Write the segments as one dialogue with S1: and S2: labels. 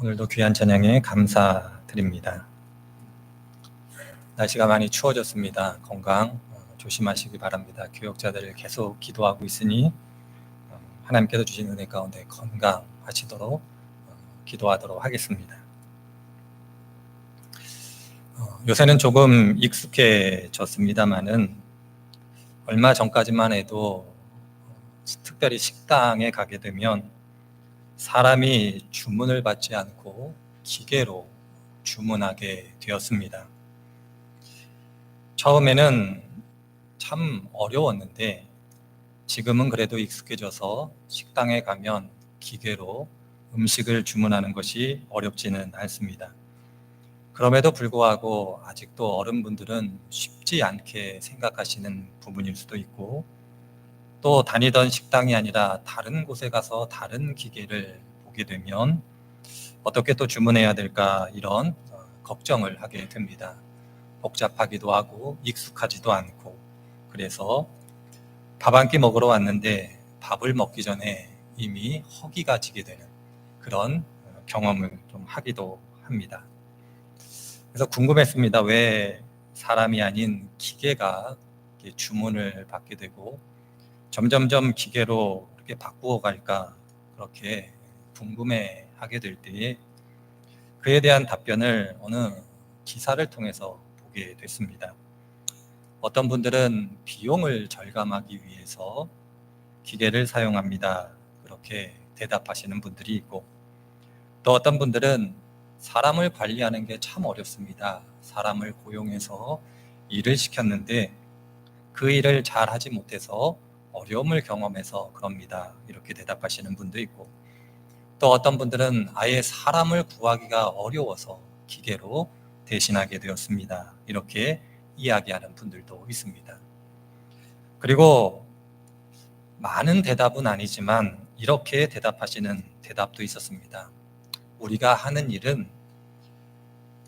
S1: 오늘도 귀한 찬양에 감사드립니다. 날씨가 많이 추워졌습니다. 건강 조심하시기 바랍니다. 교역자들 계속 기도하고 있으니 하나님께서 주신 은혜 가운데 건강하시도록 기도하도록 하겠습니다. 요새는 조금 익숙해졌습니다만은 얼마 전까지만 해도 특별히 식당에 가게 되면 사람이 주문을 받지 않고 기계로 주문하게 되었습니다. 처음에는 참 어려웠는데 지금은 그래도 익숙해져서 식당에 가면 기계로 음식을 주문하는 것이 어렵지는 않습니다. 그럼에도 불구하고 아직도 어른분들은 쉽지 않게 생각하시는 부분일 수도 있고, 또 다니던 식당이 아니라 다른 곳에 가서 다른 기계를 보게 되면 어떻게 또 주문해야 될까 이런 걱정을 하게 됩니다. 복잡하기도 하고 익숙하지도 않고, 그래서 밥 한 끼 먹으러 왔는데 밥을 먹기 전에 이미 허기가 지게 되는 그런 경험을 좀 하기도 합니다. 그래서 궁금했습니다. 왜 사람이 아닌 기계가 주문을 받게 되고 점점점 기계로 이렇게 바꾸어 갈까, 그렇게 궁금해하게 될 때에 그에 대한 답변을 어느 기사를 통해서 보게 됐습니다. 어떤 분들은 비용을 절감하기 위해서 기계를 사용합니다, 그렇게 대답하시는 분들이 있고, 또 어떤 분들은 사람을 관리하는 게 참 어렵습니다. 사람을 고용해서 일을 시켰는데 그 일을 잘 하지 못해서 어려움을 경험해서 그럽니다, 이렇게 대답하시는 분도 있고, 또 어떤 분들은 아예 사람을 구하기가 어려워서 기계로 대신하게 되었습니다, 이렇게 이야기하는 분들도 있습니다. 그리고 많은 대답은 아니지만 이렇게 대답하시는 대답도 있었습니다. 우리가 하는 일은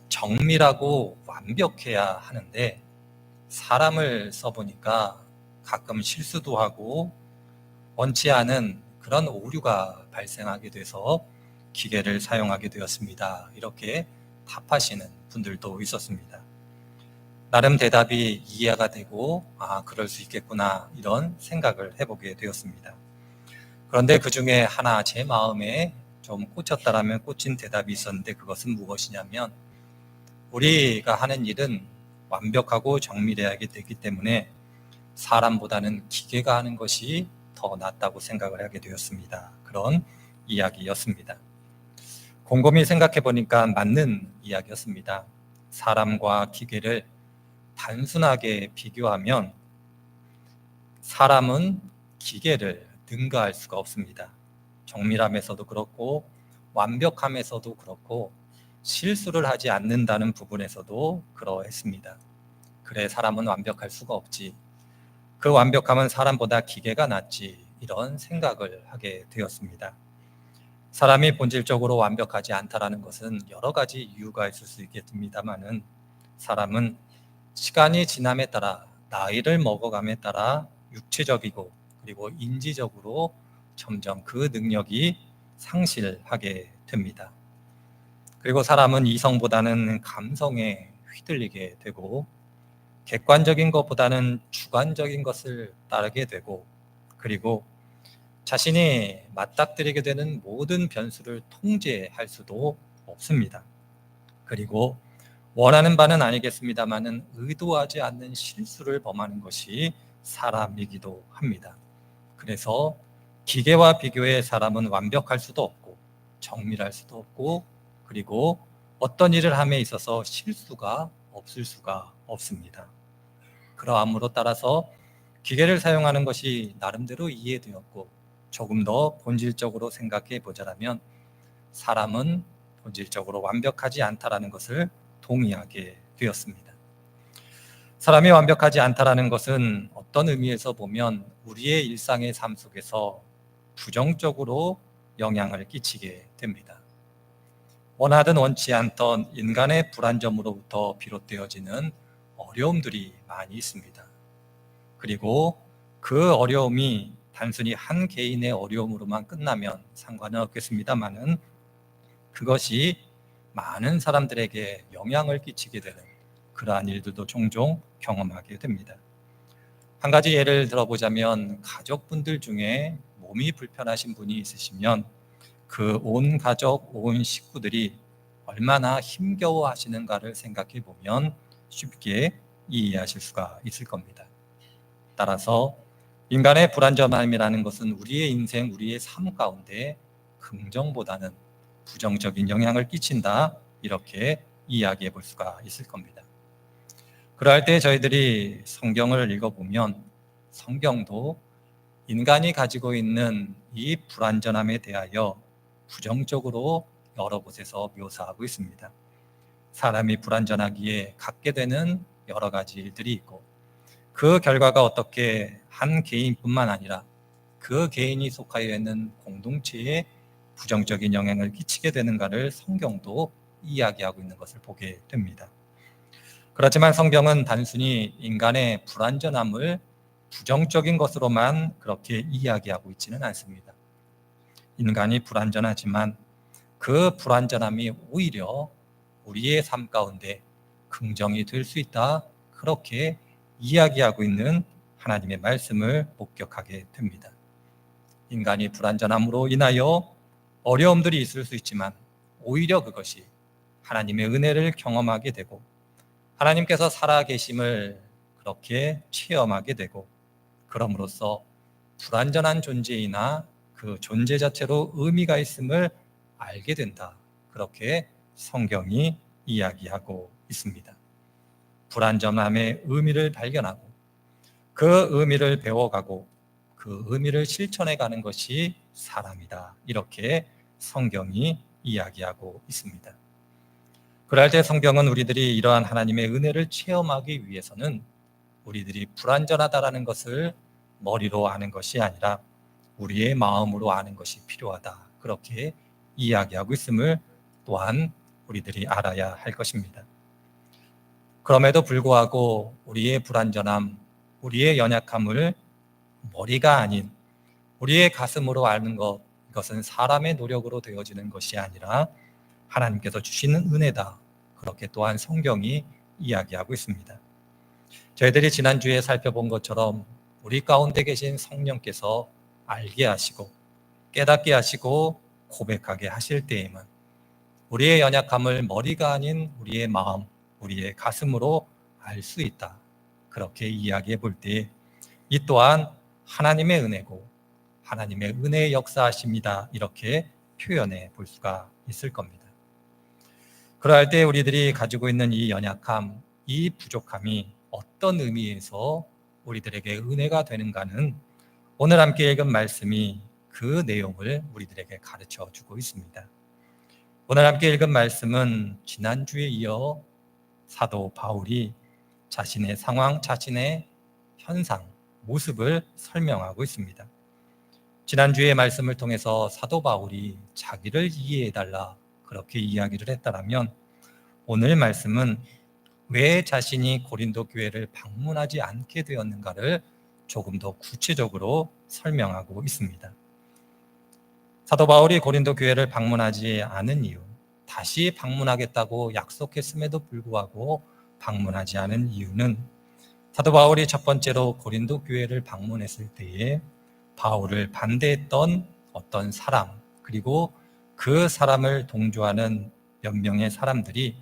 S1: 정밀하고 완벽해야 하는데 사람을 써보니까 가끔 실수도 하고 원치 않은 그런 오류가 발생하게 돼서 기계를 사용하게 되었습니다, 이렇게 답하시는 분들도 있었습니다. 나름 대답이 이해가 되고 그럴 수 있겠구나, 이런 생각을 해보게 되었습니다. 그런데 그 중에 하나 제 마음에 좀 꽂혔다라면 꽂힌 대답이 있었는데, 그것은 무엇이냐면 우리가 하는 일은 완벽하고 정밀해야 되기 때문에 사람보다는 기계가 하는 것이 더 낫다고 생각을 하게 되었습니다. 그런 이야기였습니다. 곰곰이 생각해 보니까 맞는 이야기였습니다. 사람과 기계를 단순하게 비교하면 사람은 기계를 능가할 수가 없습니다. 정밀함에서도 그렇고 완벽함에서도 그렇고 실수를 하지 않는다는 부분에서도 그러했습니다. 그래, 사람은 완벽할 수가 없지, 그 완벽함은 사람보다 기계가 낫지, 이런 생각을 하게 되었습니다. 사람이 본질적으로 완벽하지 않다라는 것은 여러 가지 이유가 있을 수 있겠습니다만은 사람은 시간이 지남에 따라, 나이를 먹어감에 따라 육체적이고 그리고 인지적으로 점점 그 능력이 상실하게 됩니다. 그리고 사람은 이성보다는 감성에 휘둘리게 되고 객관적인 것보다는 주관적인 것을 따르게 되고, 그리고 자신이 맞닥뜨리게 되는 모든 변수를 통제할 수도 없습니다. 그리고 원하는 바는 아니겠습니다만은 의도하지 않는 실수를 범하는 것이 사람이기도 합니다. 그래서 기계와 비교해 사람은 완벽할 수도 없고 정밀할 수도 없고, 그리고 어떤 일을 함에 있어서 실수가 없을 수가 없습니다. 그러함으로 따라서 기계를 사용하는 것이 나름대로 이해되었고, 조금 더 본질적으로 생각해 보자라면 사람은 본질적으로 완벽하지 않다라는 것을 동의하게 되었습니다. 사람이 완벽하지 않다라는 것은 어떤 의미에서 보면 우리의 일상의 삶 속에서 부정적으로 영향을 끼치게 됩니다. 원하든 원치 않던 인간의 불안점으로부터 비롯되어지는 어려움들이 많이 있습니다. 그리고 그 어려움이 단순히 한 개인의 어려움으로만 끝나면 상관은 없겠습니다만은 그것이 많은 사람들에게 영향을 끼치게 되는 그러한 일들도 종종 경험하게 됩니다. 한 가지 예를 들어보자면 가족분들 중에 몸이 불편하신 분이 있으시면 그 온 가족, 온 식구들이 얼마나 힘겨워 하시는가를 생각해 보면 쉽게 이해하실 수가 있을 겁니다. 따라서 인간의 불완전함이라는 것은 우리의 인생, 우리의 삶 가운데 긍정보다는 부정적인 영향을 끼친다, 이렇게 이야기해 볼 수가 있을 겁니다. 그럴 때 저희들이 성경을 읽어보면 성경도 인간이 가지고 있는 이 불완전함에 대하여 부정적으로 여러 곳에서 묘사하고 있습니다. 사람이 불완전하기에 갖게 되는 여러 가지 일들이 있고, 그 결과가 어떻게 한 개인뿐만 아니라 그 개인이 속하여 있는 공동체에 부정적인 영향을 끼치게 되는가를 성경도 이야기하고 있는 것을 보게 됩니다. 그렇지만 성경은 단순히 인간의 불완전함을 부정적인 것으로만 그렇게 이야기하고 있지는 않습니다. 인간이 불완전하지만 그 불완전함이 오히려 우리의 삶 가운데 긍정이 될 수 있다, 그렇게 이야기하고 있는 하나님의 말씀을 목격하게 됩니다. 인간이 불완전함으로 인하여 어려움들이 있을 수 있지만 오히려 그것이 하나님의 은혜를 경험하게 되고 하나님께서 살아계심을 그렇게 체험하게 되고, 그럼으로써 불완전한 존재이나 그 존재 자체로 의미가 있음을 알게 된다, 그렇게 성경이 이야기하고 있습니다. 불완전함의 의미를 발견하고 그 의미를 배워가고 그 의미를 실천해 가는 것이 사람이다, 이렇게 성경이 이야기하고 있습니다. 그럴 때 성경은 우리들이 이러한 하나님의 은혜를 체험하기 위해서는 우리들이 불완전하다라는 것을 머리로 아는 것이 아니라 우리의 마음으로 아는 것이 필요하다, 그렇게 이야기하고 있음을 또한 우리들이 알아야 할 것입니다. 그럼에도 불구하고 우리의 불완전함, 우리의 연약함을 머리가 아닌 우리의 가슴으로 아는 것, 이것은 사람의 노력으로 되어지는 것이 아니라 하나님께서 주시는 은혜다, 그렇게 또한 성경이 이야기하고 있습니다. 저희들이 지난주에 살펴본 것처럼 우리 가운데 계신 성령께서 알게 하시고 깨닫게 하시고 고백하게 하실 때에만 우리의 연약함을 머리가 아닌 우리의 마음, 우리의 가슴으로 알 수 있다, 그렇게 이야기해 볼 때 이 또한 하나님의 은혜고 하나님의 은혜의 역사하십니다, 이렇게 표현해 볼 수가 있을 겁니다. 그럴 때 우리들이 가지고 있는 이 연약함, 이 부족함이 어떤 의미에서 우리들에게 은혜가 되는가는 오늘 함께 읽은 말씀이 그 내용을 우리들에게 가르쳐 주고 있습니다. 오늘 함께 읽은 말씀은 지난주에 이어 사도 바울이 자신의 상황, 자신의 현상, 모습을 설명하고 있습니다. 지난주의 말씀을 통해서 사도 바울이 자기를 이해해달라, 그렇게 이야기를 했다라면 오늘 말씀은 왜 자신이 고린도 교회를 방문하지 않게 되었는가를 조금 더 구체적으로 설명하고 있습니다. 사도 바울이 고린도 교회를 방문하지 않은 이유, 다시 방문하겠다고 약속했음에도 불구하고 방문하지 않은 이유는 사도 바울이 첫 번째로 고린도 교회를 방문했을 때에 바울을 반대했던 어떤 사람, 그리고 그 사람을 동조하는 몇 명의 사람들이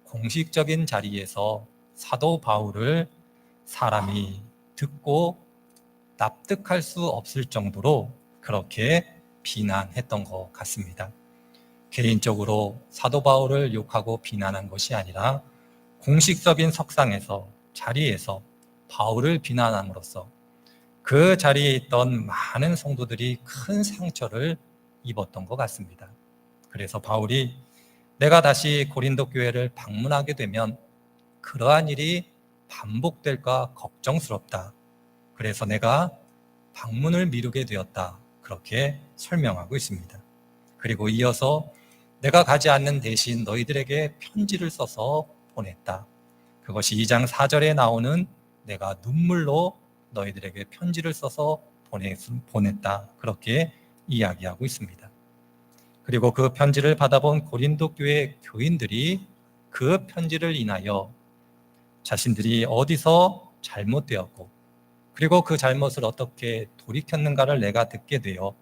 S1: 공식적인 자리에서 사도 바울을 사람이 듣고 납득할 수 없을 정도로 그렇게 비난했던 것 같습니다. 개인적으로 사도 바울을 욕하고 비난한 것이 아니라 공식적인 석상에서, 자리에서 바울을 비난함으로써 그 자리에 있던 많은 성도들이 큰 상처를 입었던 것 같습니다. 그래서 바울이 내가 다시 고린도 교회를 방문하게 되면 그러한 일이 반복될까 걱정스럽다, 그래서 내가 방문을 미루게 되었다, 그렇게 설명하고 있습니다. 그리고 이어서 내가 가지 않는 대신 너희들에게 편지를 써서 보냈다, 그것이 2장 4절에 나오는 내가 눈물로 너희들에게 편지를 써서 보냈다, 그렇게 이야기하고 있습니다. 그리고 그 편지를 받아본 고린도 교회 교인들이 그 편지를 인하여 자신들이 어디서 잘못되었고 그리고 그 잘못을 어떻게 돌이켰는가를 내가 듣게 되어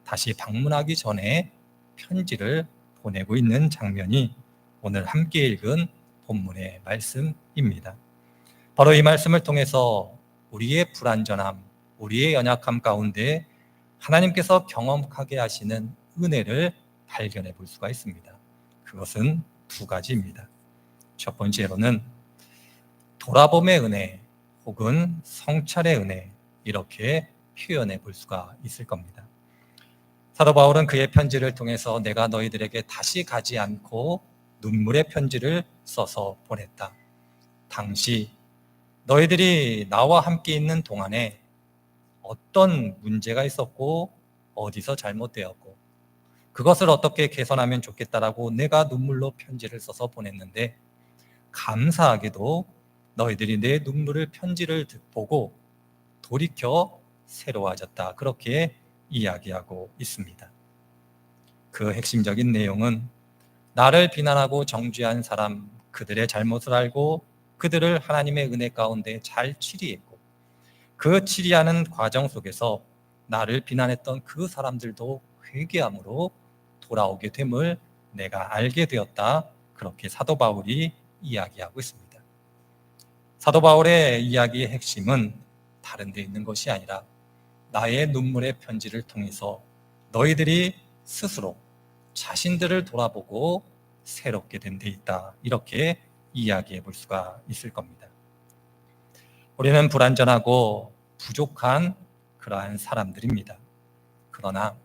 S1: 다시 방문하기 전에 편지를 보내고 있는 장면이 오늘 함께 읽은 본문의 말씀입니다. 바로 이 말씀을 통해서 우리의 불완전함, 우리의 연약함 가운데 하나님께서 경험하게 하시는 은혜를 발견해 볼 수가 있습니다. 그것은 두 가지입니다. 첫 번째로는 돌아봄의 은혜 혹은 성찰의 은혜, 이렇게 표현해 볼 수가 있을 겁니다. 사도 바울은 그의 편지를 통해서 내가 너희들에게 다시 가지 않고 눈물의 편지를 써서 보냈다. 당시 너희들이 나와 함께 있는 동안에 어떤 문제가 있었고 어디서 잘못되었고 그것을 어떻게 개선하면 좋겠다라고 내가 눈물로 편지를 써서 보냈는데, 감사하게도 너희들이 내 눈물을 편지를 보고 돌이켜 새로워졌다, 그렇게 이야기하고 있습니다. 그 핵심적인 내용은 나를 비난하고 정죄한 사람, 그들의 잘못을 알고 그들을 하나님의 은혜 가운데 잘 치리했고 그 치리하는 과정 속에서 나를 비난했던 그 사람들도 회개함으로 돌아오게 됨을 내가 알게 되었다, 그렇게 사도 바울이 이야기하고 있습니다. 사도 바울의 이야기의 핵심은 다른 데 있는 것이 아니라 나의 눈물의 편지를 통해서 너희들이 스스로 자신들을 돌아보고 새롭게 된 데 있다, 이렇게 이야기해 볼 수가 있을 겁니다. 우리는 불완전하고 부족한 그러한 사람들입니다. 그러나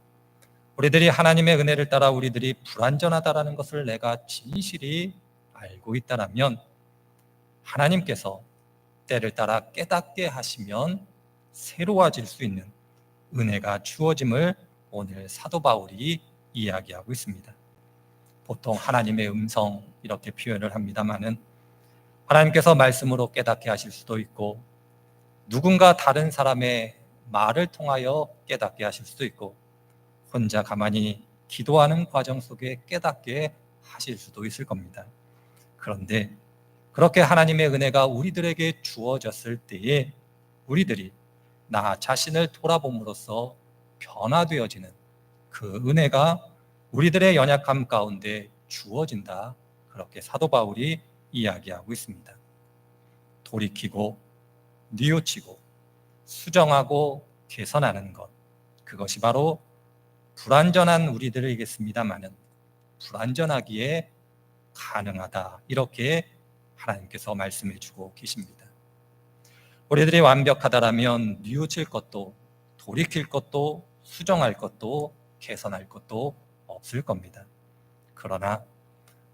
S1: 우리들이 하나님의 은혜를 따라 우리들이 불완전하다라는 것을 내가 진실이 알고 있다면 하나님께서 때를 따라 깨닫게 하시면 새로워질 수 있는 은혜가 주어짐을 오늘 사도 바울이 이야기하고 있습니다. 보통 하나님의 음성 이렇게 표현을 합니다마는 하나님께서 말씀으로 깨닫게 하실 수도 있고 누군가 다른 사람의 말을 통하여 깨닫게 하실 수도 있고 혼자 가만히 기도하는 과정 속에 깨닫게 하실 수도 있을 겁니다. 그런데 그렇게 하나님의 은혜가 우리들에게 주어졌을 때에 우리들이 나 자신을 돌아봄으로써 변화되어지는 그 은혜가 우리들의 연약함 가운데 주어진다, 그렇게 사도 바울이 이야기하고 있습니다. 돌이키고 뉘우치고 수정하고 개선하는 것, 그것이 바로 불완전한 우리들이겠습니다마는 불완전하기에 가능하다, 이렇게 하나님께서 말씀해 주고 계십니다. 우리들이 완벽하다라면 뉘우칠 것도 돌이킬 것도 수정할 것도 개선할 것도 없을 겁니다. 그러나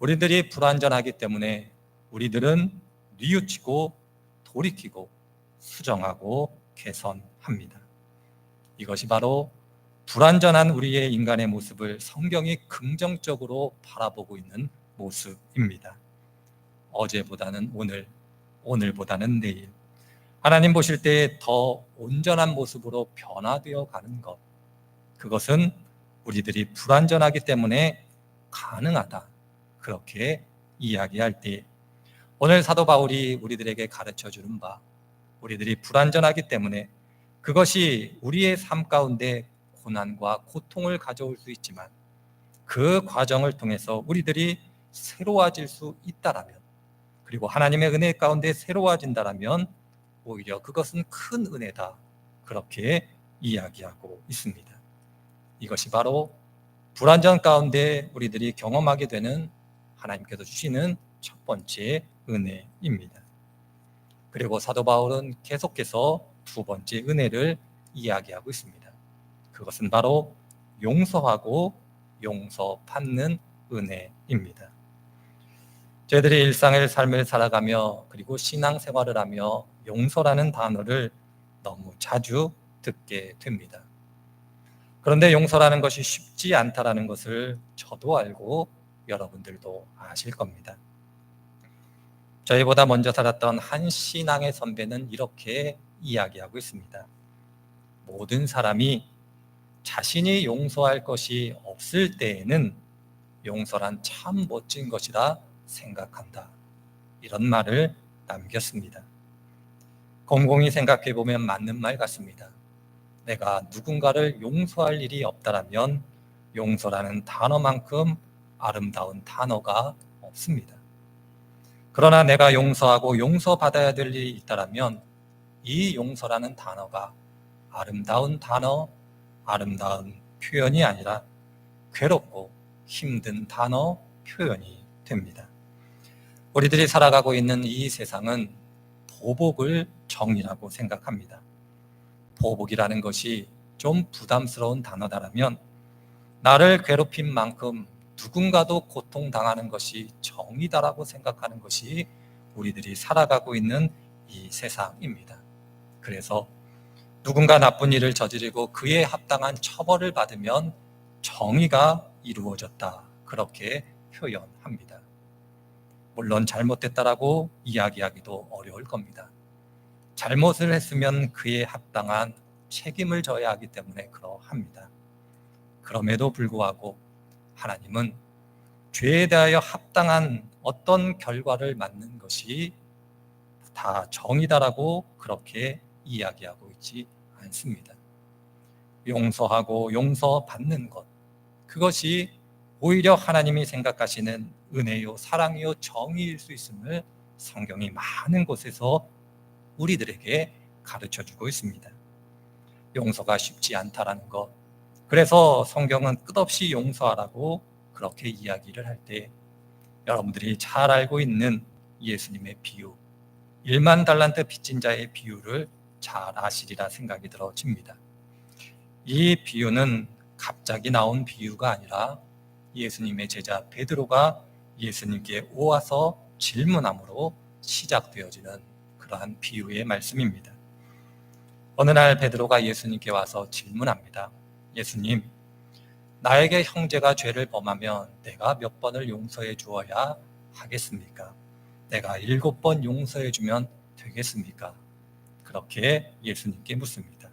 S1: 우리들이 불완전하기 때문에 우리들은 뉘우치고 돌이키고 수정하고 개선합니다. 이것이 바로 불완전한 우리의 인간의 모습을 성경이 긍정적으로 바라보고 있는 모습입니다. 어제보다는 오늘, 오늘보다는 내일, 하나님 보실 때 더 온전한 모습으로 변화되어 가는 것, 그것은 우리들이 불완전하기 때문에 가능하다, 그렇게 이야기할 때 오늘 사도 바울이 우리들에게 가르쳐 주는 바, 우리들이 불완전하기 때문에 그것이 우리의 삶 가운데 고난과 고통을 가져올 수 있지만 그 과정을 통해서 우리들이 새로워질 수 있다라면, 그리고 하나님의 은혜 가운데 새로워진다라면 오히려 그것은 큰 은혜다, 그렇게 이야기하고 있습니다. 이것이 바로 불완전 가운데 우리들이 경험하게 되는 하나님께서 주시는 첫 번째 은혜입니다. 그리고 사도 바울은 계속해서 두 번째 은혜를 이야기하고 있습니다. 그것은 바로 용서하고 용서받는 은혜입니다. 저희들이 일상의 삶을 살아가며 그리고 신앙생활을 하며 용서라는 단어를 너무 자주 듣게 됩니다. 그런데 용서라는 것이 쉽지 않다라는 것을 저도 알고 여러분들도 아실 겁니다. 저희보다 먼저 살았던 한 신앙의 선배는 이렇게 이야기하고 있습니다. 모든 사람이 자신이 용서할 것이 없을 때에는 용서란 참 멋진 것이라 생각한다. 이런 말을 남겼습니다. 곰곰이 생각해 보면 맞는 말 같습니다. 내가 누군가를 용서할 일이 없다라면 용서라는 단어만큼 아름다운 단어가 없습니다. 그러나 내가 용서하고 용서받아야 될 일이 있다라면 이 용서라는 단어가 아름다운 단어, 아름다운 표현이 아니라 괴롭고 힘든 단어, 표현이 됩니다. 우리들이 살아가고 있는 이 세상은 보복을 정의라고 생각합니다. 보복이라는 것이 좀 부담스러운 단어다라면 나를 괴롭힌 만큼 누군가도 고통당하는 것이 정의다라고 생각하는 것이 우리들이 살아가고 있는 이 세상입니다. 그래서 누군가 나쁜 일을 저지르고 그에 합당한 처벌을 받으면 정의가 이루어졌다. 그렇게 표현합니다. 물론 잘못됐다라고 이야기하기도 어려울 겁니다. 잘못을 했으면 그에 합당한 책임을 져야 하기 때문에 그러합니다. 그럼에도 불구하고 하나님은 죄에 대하여 합당한 어떤 결과를 맞는 것이 다 정의다라고 그렇게 이야기하고 있지 않습니다. 용서하고 용서받는 것, 그것이 오히려 하나님이 생각하시는 은혜요, 사랑이요, 정의일 수 있음을 성경이 많은 곳에서 우리들에게 가르쳐주고 있습니다. 용서가 쉽지 않다라는 것, 그래서 성경은 끝없이 용서하라고 그렇게 이야기를 할 때 여러분들이 잘 알고 있는 예수님의 비유, 1만 달란트 빚진 자의 비유를 잘 아시리라 생각이 들어집니다. 이 비유는 갑자기 나온 비유가 아니라 예수님의 제자 베드로가 예수님께 오와서 질문함으로 시작되어지는 그러한 비유의 말씀입니다. 어느 날 베드로가 예수님께 와서 질문합니다. 예수님, 나에게 형제가 죄를 범하면 내가 몇 번을 용서해 주어야 하겠습니까? 내가 7번 용서해 주면 되겠습니까? 그렇게 예수님께 묻습니다.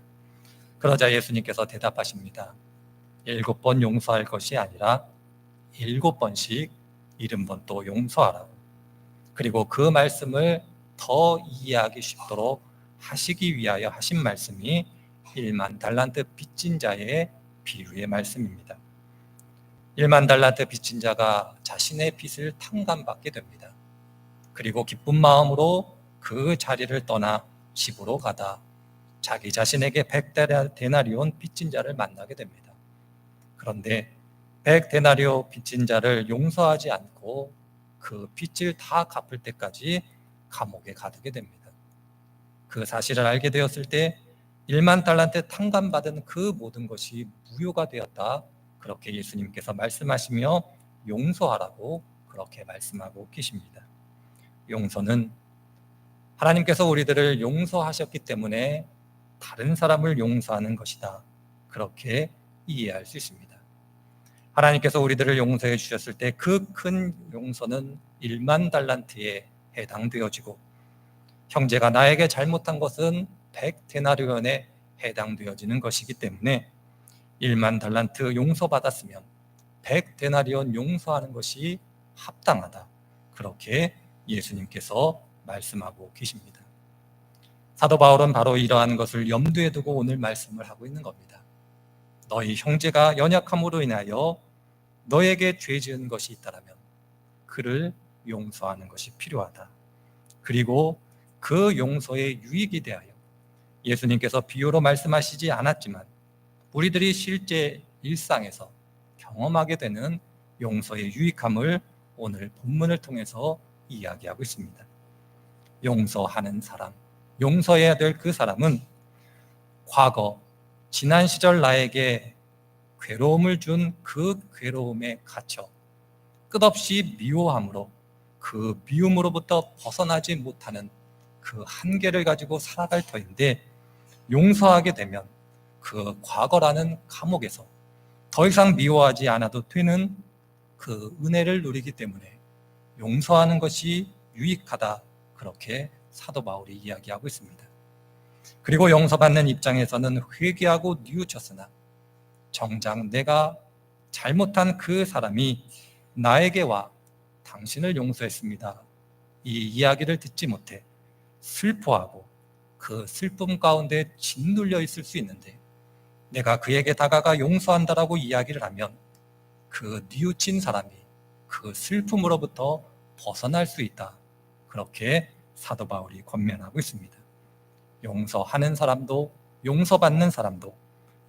S1: 그러자 예수님께서 대답하십니다. 7번 용서할 것이 아니라 7번씩 70번 또 용서하라고. 그리고 그 말씀을 더 이해하기 쉽도록 하시기 위하여 하신 말씀이 1만 달란트 빚진 자의 비유의 말씀입니다. 1만 달란트 빚진 자가 자신의 빚을 탕감받게 됩니다. 그리고 기쁜 마음으로 그 자리를 떠나 집으로 가다 자기 자신에게 100데나리온 빚진 자를 만나게 됩니다. 그런데 100데나리온 빚진 자를 용서하지 않고 그 빚을 다 갚을 때까지 감옥에 가두게 됩니다. 그 사실을 알게 되었을 때 1만 달란트 탕감받은 그 모든 것이 무효가 되었다. 그렇게 예수님께서 말씀하시며 용서하라고 그렇게 말씀하고 계십니다. 용서는 하나님께서 우리들을 용서하셨기 때문에 다른 사람을 용서하는 것이다. 그렇게 이해할 수 있습니다. 하나님께서 우리들을 용서해 주셨을 때 그 큰 용서는 1만 달란트에 해당되어지고 형제가 나에게 잘못한 것은 100데나리온에 해당되어지는 것이기 때문에 1만 달란트 용서받았으면 100데나리온 용서하는 것이 합당하다. 그렇게 예수님께서 말씀하고 계십니다. 사도 바울은 바로 이러한 것을 염두에 두고 오늘 말씀을 하고 있는 겁니다. 너희 형제가 연약함으로 인하여 너에게 죄 지은 것이 있다면 그를 용서하는 것이 필요하다. 그리고 그 용서의 유익에 대하여 예수님께서 비유로 말씀하시지 않았지만 우리들이 실제 일상에서 경험하게 되는 용서의 유익함을 오늘 본문을 통해서 이야기하고 있습니다. 용서하는 사람, 용서해야 될 그 사람은 과거, 지난 시절 나에게 괴로움을 준 그 괴로움에 갇혀 끝없이 미워함으로 그 미움으로부터 벗어나지 못하는 그 한계를 가지고 살아갈 터인데 용서하게 되면 그 과거라는 감옥에서 더 이상 미워하지 않아도 되는 그 은혜를 누리기 때문에 용서하는 것이 유익하다. 그렇게 사도 바울이 이야기하고 있습니다. 그리고 용서받는 입장에서는 회개하고 뉘우쳤으나 정작 내가 잘못한 그 사람이 나에게 와 당신을 용서했습니다, 이 이야기를 듣지 못해 슬퍼하고 그 슬픔 가운데 짓눌려 있을 수 있는데, 내가 그에게 다가가 용서한다라고 이야기를 하면 그 뉘우친 사람이 그 슬픔으로부터 벗어날 수 있다. 그렇게 사도 바울이 권면하고 있습니다. 용서하는 사람도 용서받는 사람도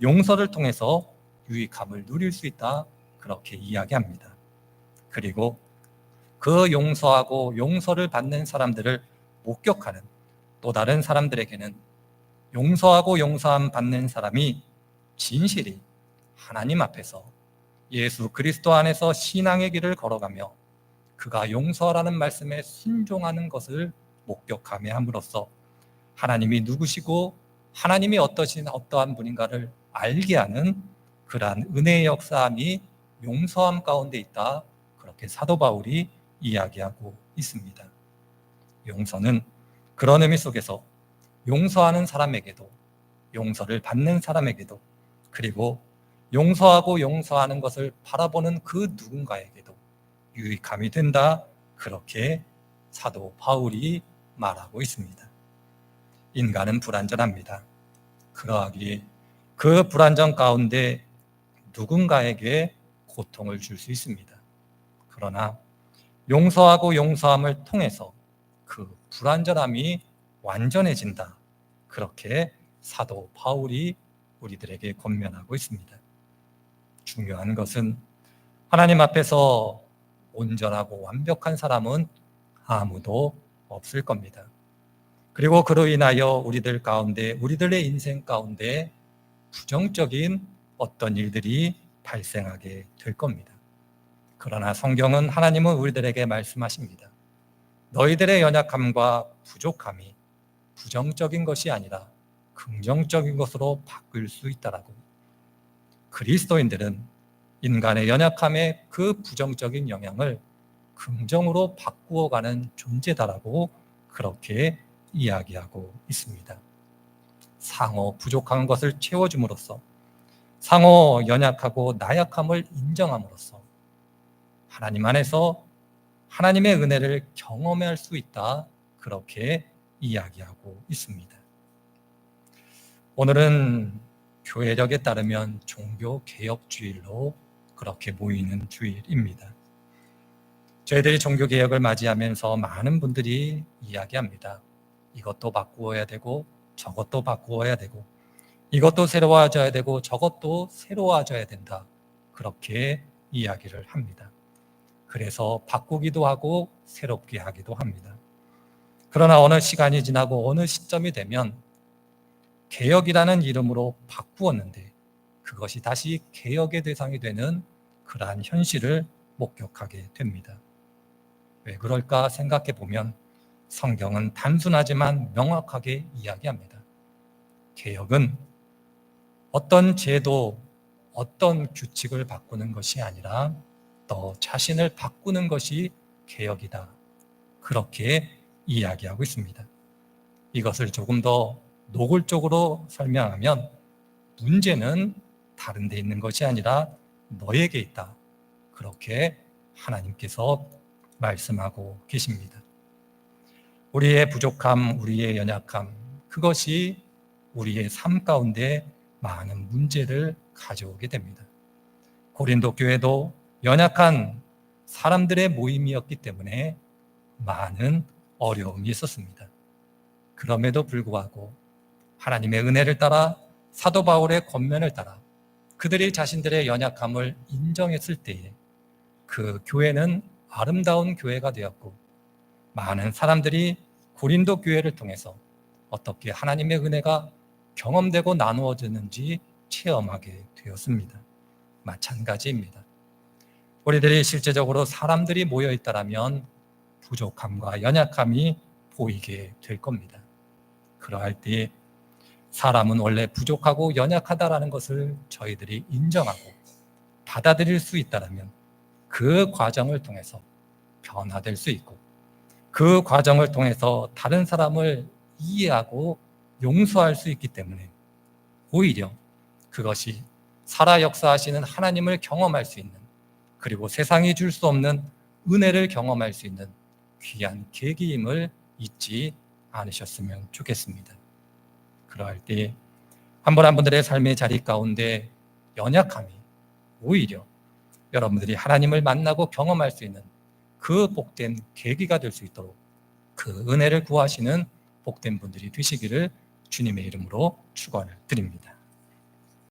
S1: 용서를 통해서 유익함을 누릴 수 있다. 그렇게 이야기합니다. 그리고 그 용서하고 용서를 받는 사람들을 목격하는 또 다른 사람들에게는 용서하고 용서함 받는 사람이 진실이 하나님 앞에서 예수 그리스도 안에서 신앙의 길을 걸어가며 그가 용서하라는 말씀에 순종하는 것을 목격하며 함으로써 하나님이 누구시고 하나님이 어떠한 분인가를 알게 하는 그러한 은혜의 역사함이 용서함 가운데 있다. 그렇게 사도 바울이 이야기하고 있습니다. 용서는 그런 의미 속에서 용서하는 사람에게도 용서를 받는 사람에게도 그리고 용서하고 용서하는 것을 바라보는 그 누군가에게도 유익함이 된다. 그렇게 사도 바울이 말하고 있습니다. 인간은 불완전합니다. 그러하기에 그 불완전 가운데 누군가에게 고통을 줄 수 있습니다. 그러나 용서하고 용서함을 통해서 그 불완전함이 완전해진다. 그렇게 사도 바울이 우리들에게 권면하고 있습니다. 중요한 것은 하나님 앞에서 온전하고 완벽한 사람은 아무도 없을 겁니다. 그리고 그로 인하여 우리들 가운데, 우리들의 인생 가운데 부정적인 어떤 일들이 발생하게 될 겁니다. 그러나 성경은, 하나님은 우리들에게 말씀하십니다. 너희들의 연약함과 부족함이 부정적인 것이 아니라 긍정적인 것으로 바뀔 수 있다라고. 그리스도인들은 인간의 연약함의 그 부정적인 영향을 긍정으로 바꾸어가는 존재다라고 그렇게 이야기하고 있습니다. 상호 부족한 것을 채워줌으로써, 상호 연약하고 나약함을 인정함으로써 하나님 안에서 하나님의 은혜를 경험할 수 있다. 그렇게 이야기하고 있습니다. 오늘은 교회력에 따르면 종교개혁주일로 그렇게 모이는 주일입니다. 저희들이 종교개혁을 맞이하면서 많은 분들이 이야기합니다. 이것도 바꾸어야 되고 저것도 바꾸어야 되고 이것도 새로워져야 되고 저것도 새로워져야 된다. 그렇게 이야기를 합니다. 그래서 바꾸기도 하고 새롭게 하기도 합니다. 그러나 어느 시간이 지나고 어느 시점이 되면 개혁이라는 이름으로 바꾸었는데 그것이 다시 개혁의 대상이 되는 그러한 현실을 목격하게 됩니다. 왜 그럴까 생각해 보면 성경은 단순하지만 명확하게 이야기합니다. 개혁은 어떤 제도, 어떤 규칙을 바꾸는 것이 아니라 너 자신을 바꾸는 것이 개혁이다. 그렇게 이야기하고 있습니다. 이것을 조금 더 노골적으로 설명하면 문제는 다른 데 있는 것이 아니라 너에게 있다. 그렇게 하나님께서 말씀하고 계십니다. 우리의 부족함, 우리의 연약함, 그것이 우리의 삶 가운데 많은 문제를 가져오게 됩니다. 고린도 교회도 연약한 사람들의 모임이었기 때문에 많은 어려움이 있었습니다. 그럼에도 불구하고 하나님의 은혜를 따라 사도 바울의 권면을 따라 그들이 자신들의 연약함을 인정했을 때에 그 교회는 아름다운 교회가 되었고 많은 사람들이 고린도 교회를 통해서 어떻게 하나님의 은혜가 경험되고 나누어지는지 체험하게 되었습니다. 마찬가지입니다. 우리들이 실제적으로 사람들이 모여 있다라면 부족함과 연약함이 보이게 될 겁니다. 그러할 때 사람은 원래 부족하고 연약하다라는 것을 저희들이 인정하고 받아들일 수 있다라면 그 과정을 통해서 변화될 수 있고 그 과정을 통해서 다른 사람을 이해하고 용서할 수 있기 때문에 오히려 그것이 살아 역사하시는 하나님을 경험할 수 있는, 그리고 세상이 줄 수 없는 은혜를 경험할 수 있는 귀한 계기임을 잊지 않으셨으면 좋겠습니다. 그러할 때 한 분 한 분들의 삶의 자리 가운데 연약함이 오히려 여러분들이 하나님을 만나고 경험할 수 있는 그 복된 계기가 될 수 있도록 그 은혜를 구하시는 복된 분들이 되시기를 주님의 이름으로 축원을 드립니다.